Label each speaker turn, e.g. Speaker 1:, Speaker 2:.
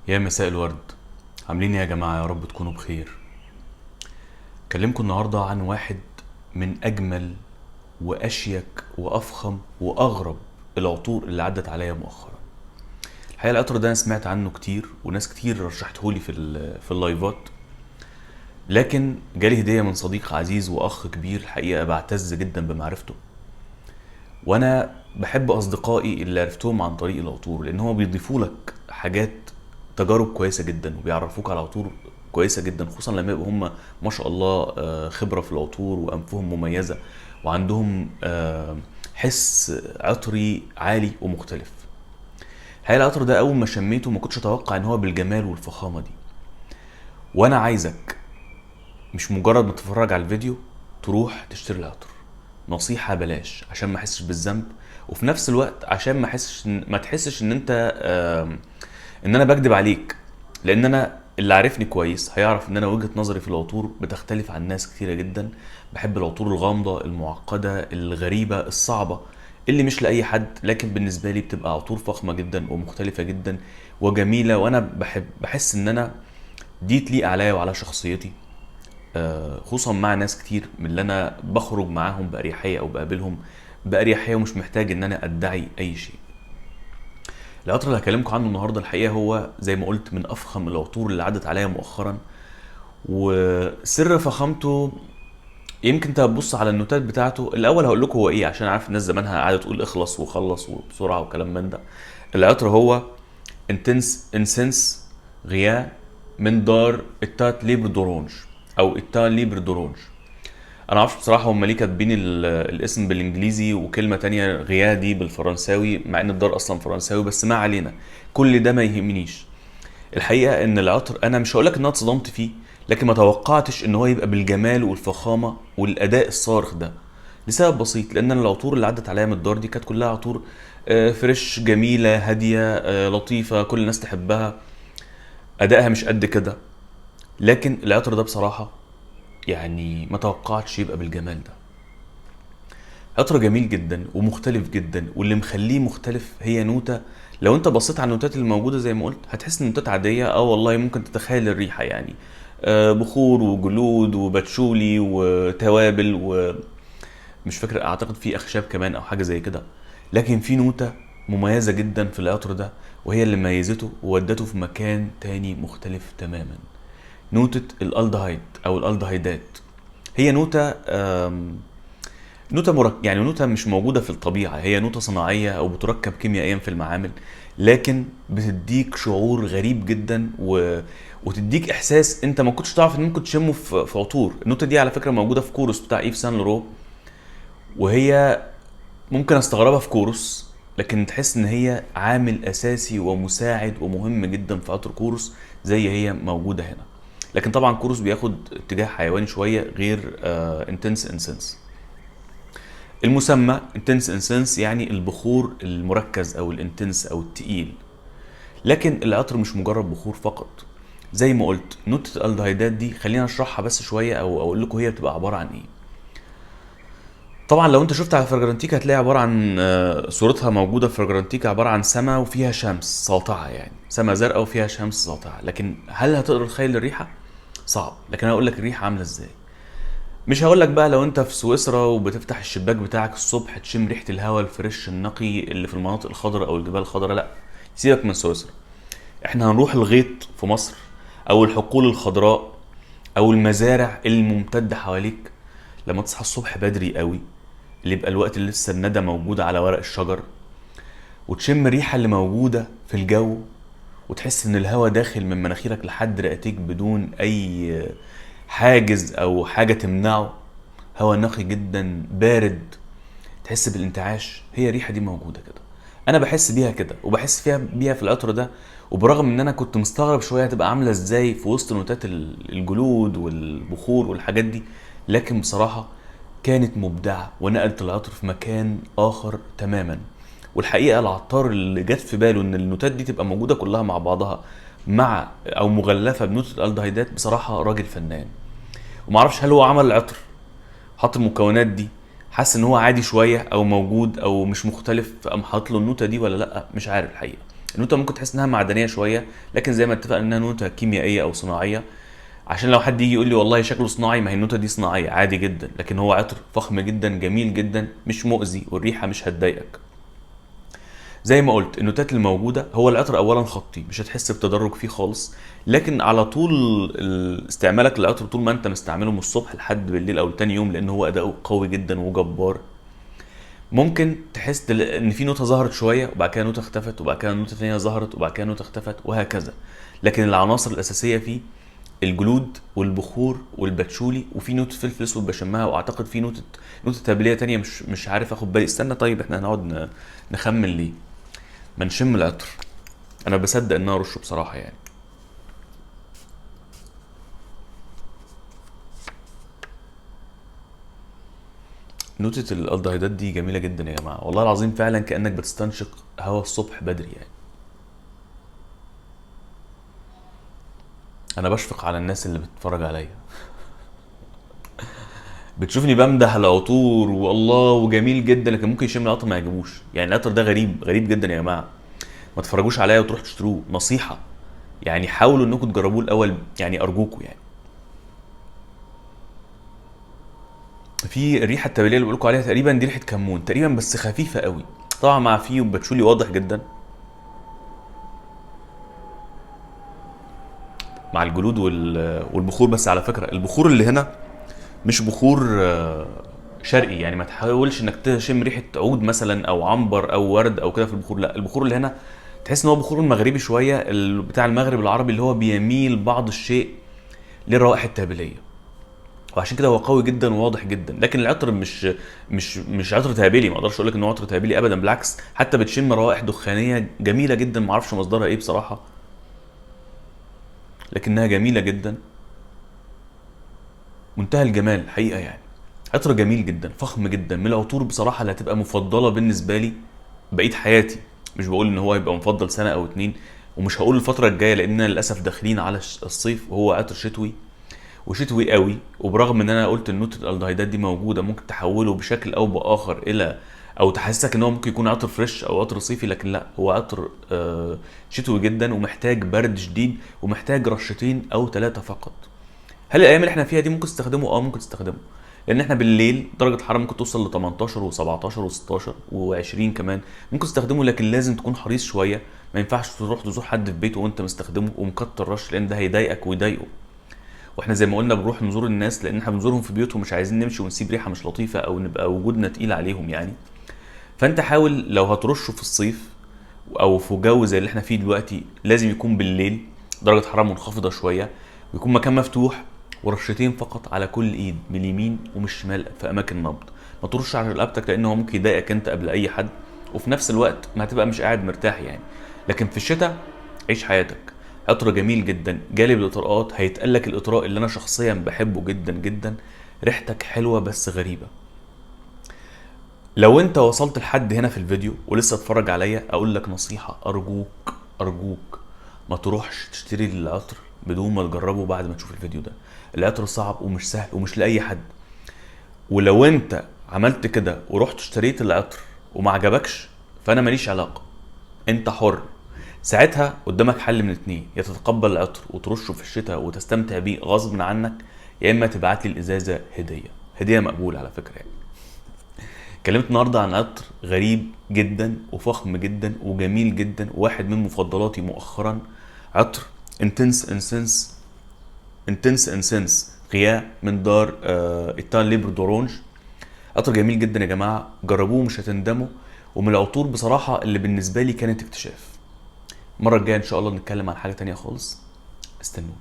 Speaker 1: يا مساء الورد. عاملين إيه يا جماعة؟ يا رب تكونوا بخير. اكلمكم النهاردة عن واحد من اجمل واشيك وافخم واغرب العطور اللي عدت عليا مؤخرا. الحقيقة العطر ده انا سمعت عنه كتير وناس كتير رشحتهولي في اللايفات، لكن جالي هدية من صديق عزيز واخ كبير، الحقيقة بعتز جدا بمعرفته. وانا بحب اصدقائي اللي عرفتهم عن طريق العطور، لان هو بيضيفوا لك حاجات، تجارب كويسه جدا، وبيعرفوك على عطور كويسه جدا، خصوصا لما يبقوا هم ما شاء الله خبره في العطور وانفهم مميزه وعندهم حس عطري عالي ومختلف. الحقيقه العطر ده اول ما شميته ما كنتش اتوقع ان هو بالجمال والفخامه دي. وانا عايزك مش مجرد ما تتفرج على الفيديو تروح تشتري العطر، نصيحة بلاش، عشان ما احسش بالذنب، وفي نفس الوقت عشان ما تحسش ان انت ان انا بكدب عليك. لان انا اللي عارفني كويس هيعرف ان انا وجهة نظري في العطور بتختلف عن ناس كتيرة جدا. بحب العطور الغامضة المعقدة الغريبة الصعبة اللي مش لأي حد، لكن بالنسبة لي بتبقى عطور فخمة جدا ومختلفة جدا وجميلة، وانا بحس ان انا دي تليق عليا وعلى شخصيتي، خصوصا مع ناس كتير من اللي انا بخرج معاهم بأريحية او بقابلهم بأريحية، ومش محتاج ان انا ادعي اي شيء. العطر اللي هكلمكم عنه النهارده الحقيقة هو زي ما قلت من افخم العطور اللي عدت عليا مؤخرا. وسر فخامته يمكن انت هتبص على النوتات بتاعته. الاول هقول لكم هو ايه، عشان عارف الناس زمانها قاعده تقول اخلص وخلص وبسرعه وكلام من ده. العطر هو انسنس غيا من دار التات ليبر دورونج او التان ليبر دورونج. انا معرفش بصراحه هم ليه كاتبين الاسم بالانجليزي وكلمه تانية غيا دي بالفرنساوي، مع ان الدار اصلا فرنساوي، بس ما علينا، كل ده ما يهمنيش. الحقيقه ان العطر انا مش هقولك ان انا اتصدمت فيه، لكن ما توقعتش ان هو يبقى بالجمال والفخامه والاداء الصارخ ده، لسبب بسيط. لان انا العطور اللي عدت عليا من الدار دي كانت كلها عطور فريش، جميله، هاديه، لطيفه، كل الناس تحبها، ادائها مش قد كده. لكن العطر ده بصراحه يعني ما توقعتش يبقى بالجمال ده. عطر جميل جدا ومختلف جدا، واللي مخليه مختلف هي نوتة. لو انت بصيت على النوتات اللي موجودة زي ما قلت هتحس ان النوتات عادية، والله ممكن تتخيل الريحة يعني بخور وجلود وباتشولي وتوابل، ومش فاكر، اعتقد في اخشاب كمان او حاجة زي كده. لكن في نوتة مميزة جدا في العطر ده، وهي اللي ميزته وودته في مكان تاني مختلف تماما. نوتة الالدهايد او الالدهايدات. هي نوتة يعني نوتة مش موجودة في الطبيعة، هي نوتة صناعية أو بتركب كيميائيا في المعامل، لكن بتديك شعور غريب جدا وتديك إحساس أنت ما كنتش تعرف إن ممكن تشمه في عطور. النوتة دي على فكرة موجودة في كورس بتاع إيف سان لورو، وهي ممكن استغربها في كورس، لكن تحس إن هي عامل أساسي ومساعد ومهم جدا في عطر كورس زي هي موجودة هنا. لكن طبعا كورس بياخد اتجاه حيواني شوية غير انتنس انسنس. المسمى انتنس انسنس يعني البخور المركز او الانتنس او التقيل، لكن العطر مش مجرد بخور فقط. زي ما قلت نوتة الالدهيدات دي خلينا اشرحها بس شوية او اقول لكم هي بتبقى عبارة عن ايه. طبعا لو انت شفت على فرجرانتيكا هتلاقي عبارة عن صورتها موجودة في فرجرانتيكا، عبارة عن سما وفيها شمس ساطعة، يعني سما زرقاء وفيها شمس ساطعة. لكن هل هتقدر تتخيل الريحة؟ صعب، لكن انا هقول لك الريحة عاملة ازاي. مش هقول لك بقى لو انت في سويسرا وبتفتح الشباك بتاعك الصبح تشم ريحه الهواء الفريش النقي اللي في المناطق الخضراء او الجبال الخضراء، لا، سيبك من سويسرا. احنا هنروح الغيط في مصر، او الحقول الخضراء، او المزارع الممتده حواليك. لما تصحى الصبح بدري قوي، اللي يبقى الوقت اللي لسه الندى موجوده على ورق الشجر، وتشم الريحه اللي موجوده في الجو، وتحس ان الهواء داخل من مناخيرك لحد رئتيك بدون اي حاجز او حاجه تمنعه، هواء نقي جدا بارد، تحس بالانتعاش. هي الريحه دي موجوده كده، انا بحس بيها كده وبحس بيها في العطر ده. وبرغم ان انا كنت مستغرب شويه هتبقى عامله ازاي في وسط نوتات الجلود والبخور والحاجات دي، لكن بصراحه كانت مبدعه ونقلت العطر في مكان اخر تماما. والحقيقه العطار اللي جت في باله ان النوتات دي تبقى موجوده كلها مع بعضها مع او مغلفه بنوتة الالدهيدات بصراحه راجل فنان. ومعرفش هل هو عمل العطر حط المكونات دي حاسس ان هو عادي شويه او موجود او مش مختلف، فقام حاط له النوته دي ولا لا، مش عارف الحقيقه. النوتة ممكن تحس انها معدنيه شويه، لكن زي ما اتفقنا انها نوتة كيميائيه او صناعيه. عشان لو حد يجي يقول لي والله شكله صناعي، ما هي النوتة دي صناعيه عادي جدا، لكن هو عطر فخم جدا جميل جدا مش مؤذي، والريحه مش هتضايقك. زي ما قلت النوتات الموجوده، هو العطر اولا خطي مش هتحس بتدرج فيه خالص، لكن على طول استعمالك للعطر طول ما انت مستعمله من الصبح لحد بالليل او تاني يوم، لان هو اداؤه قوي جدا وجبار، ممكن تحس ان في نوتة ظهرت شويه وبعد كده نوتة اختفت وبعد كده نوتة ثانيه ظهرت وبعد كده نوتة اختفت وهكذا. لكن العناصر الاساسيه فيه الجلود والبخور والباتشولي، وفي نوتة فلفل اسود بشمها، واعتقد في نوتة تابليه تانية مش عارف اخد بالي. استنى طيب، احنا هنقعد نخمن ليه؟ ما نشم العطر. انا بصدق ان انا ارشه بصراحه يعني. نوتة الالدهيدات دي جميله جدا يا جماعه، والله العظيم فعلا كانك بتستنشق هوا الصبح بدري يعني. انا بشفق على الناس اللي بتتفرج عليا، بتشوفني بمدح العطور والله وجميل جدا، لكن ممكن يشم العطر ما يعجبوش. يعني العطر ده غريب غريب جدا يا جماعه، ما تتفرجوش عليا وتروحوا تشتروه، نصيحه يعني. حاولوا انكم تجربوه الاول يعني، ارجوكم يعني. في الريحه التبليه اللي بقول لكم عليها تقريبا دي ريحه كمون تقريبا، بس خفيفه قوي طبعا، مع فيه باتشولي واضح جدا مع الجلود والبخور. بس على فكره البخور اللي هنا مش بخور شرقي يعني، ما تحاولش انك تشم ريحه عود مثلا او عنبر او ورد او كده في البخور، لا. البخور اللي هنا تحس ان هو بخور مغربي شويه، بتاع المغرب العربي، اللي هو بيميل بعض الشيء للروائح التهبيليه، وعشان كده هو قوي جدا وواضح جدا. لكن العطر مش عطر تهبيلي، ما اقدرش اقول لك ان هو عطر تهبيلي ابدا، بالعكس حتى بتشم روائح دخانيه جميله جدا، ما اعرفش مصدرها ايه بصراحه، لكنها جميله جدا، منتهى الجمال حقيقه يعني. عطر جميل جدا فخم جدا، من العطور بصراحه اللي هتبقى مفضله بالنسبه لي بقيه حياتي. مش بقول ان هو يبقى مفضل سنه او اتنين، ومش هقول الفتره الجايه، لاننا للاسف داخلين على الصيف وهو عطر شتوي وشتوي قوي. وبرغم ان انا قلت ان نوتة الالدهيدات دي موجوده ممكن تحوله بشكل او باخر الى، او تحسسك ان هو ممكن يكون عطر فريش او عطر صيفي، لكن لا، هو عطر شتوي جدا ومحتاج برد شديد ومحتاج رشتين او ثلاثه فقط. هل الايام اللي احنا فيها دي ممكن تستخدمه؟ اه ممكن تستخدمه، لان احنا بالليل درجه الحراره ممكن توصل ل 18 و17 و16 و20 كمان، ممكن تستخدمه، لكن لازم تكون حريص شويه. ما ينفعش تروح تزور حد في بيته وانت مستخدمه ومكتر رش، لان ده هيضايقك ويضايقه. واحنا زي ما قلنا بنروح نزور الناس لان احنا بنزورهم في بيوتهم، مش عايزين نمشي ونسيب ريحه مش لطيفه او نبقى وجودنا تقيل عليهم يعني. فانت حاول لو هترشه في الصيف او في جو زي اللي احنا فيه دلوقتي، لازم يكون بالليل درجه حراره منخفضه شويه، ويكون مكان مفتوح، ورشتين فقط على كل ايد، من اليمين ومن الشمال في اماكن نبض. ما ترش على رقبتك لانه هو ممكن يضايقك انت قبل اي حد، وفي نفس الوقت ما هتبقى مش قاعد مرتاح يعني. لكن في الشتاء عيش حياتك. عطر جميل جدا جالب الاطراءات، هيتقلك الاطراء اللي انا شخصيا بحبه جدا جدا. ريحتك حلوه بس غريبه. لو انت وصلت لحد هنا في الفيديو ولسه اتفرج عليا، اقول لك نصيحه، ارجوك ارجوك ما تروحش تشتري العطر بدون ما تجربه بعد ما تشوف الفيديو ده. العطر صعب ومش سهل ومش لاي حد، ولو انت عملت كده ورحت اشتريت العطر وما عجبكش، فانا ماليش علاقه، انت حر. ساعتها قدامك حل من اتنين، يا تتقبل العطر وترشه في الشتاء وتستمتع بيه غصب عنك، يا اما تبعت لي الازازه هديه مقبول على فكره يعني. اتكلمت النهارده عن عطر غريب جدا وفخم جدا وجميل جدا، وواحد من مفضلاتي مؤخرا، عطر انتنس انسنس غيا من دار ايتال ليبر دورونج. عطر جميل جدا يا جماعه، جربوه مش هتندموا، ومن العطور بصراحه اللي بالنسبه لي كانت اكتشاف. المره الجايه ان شاء الله نتكلم عن حاجه تانية خالص، استنوني.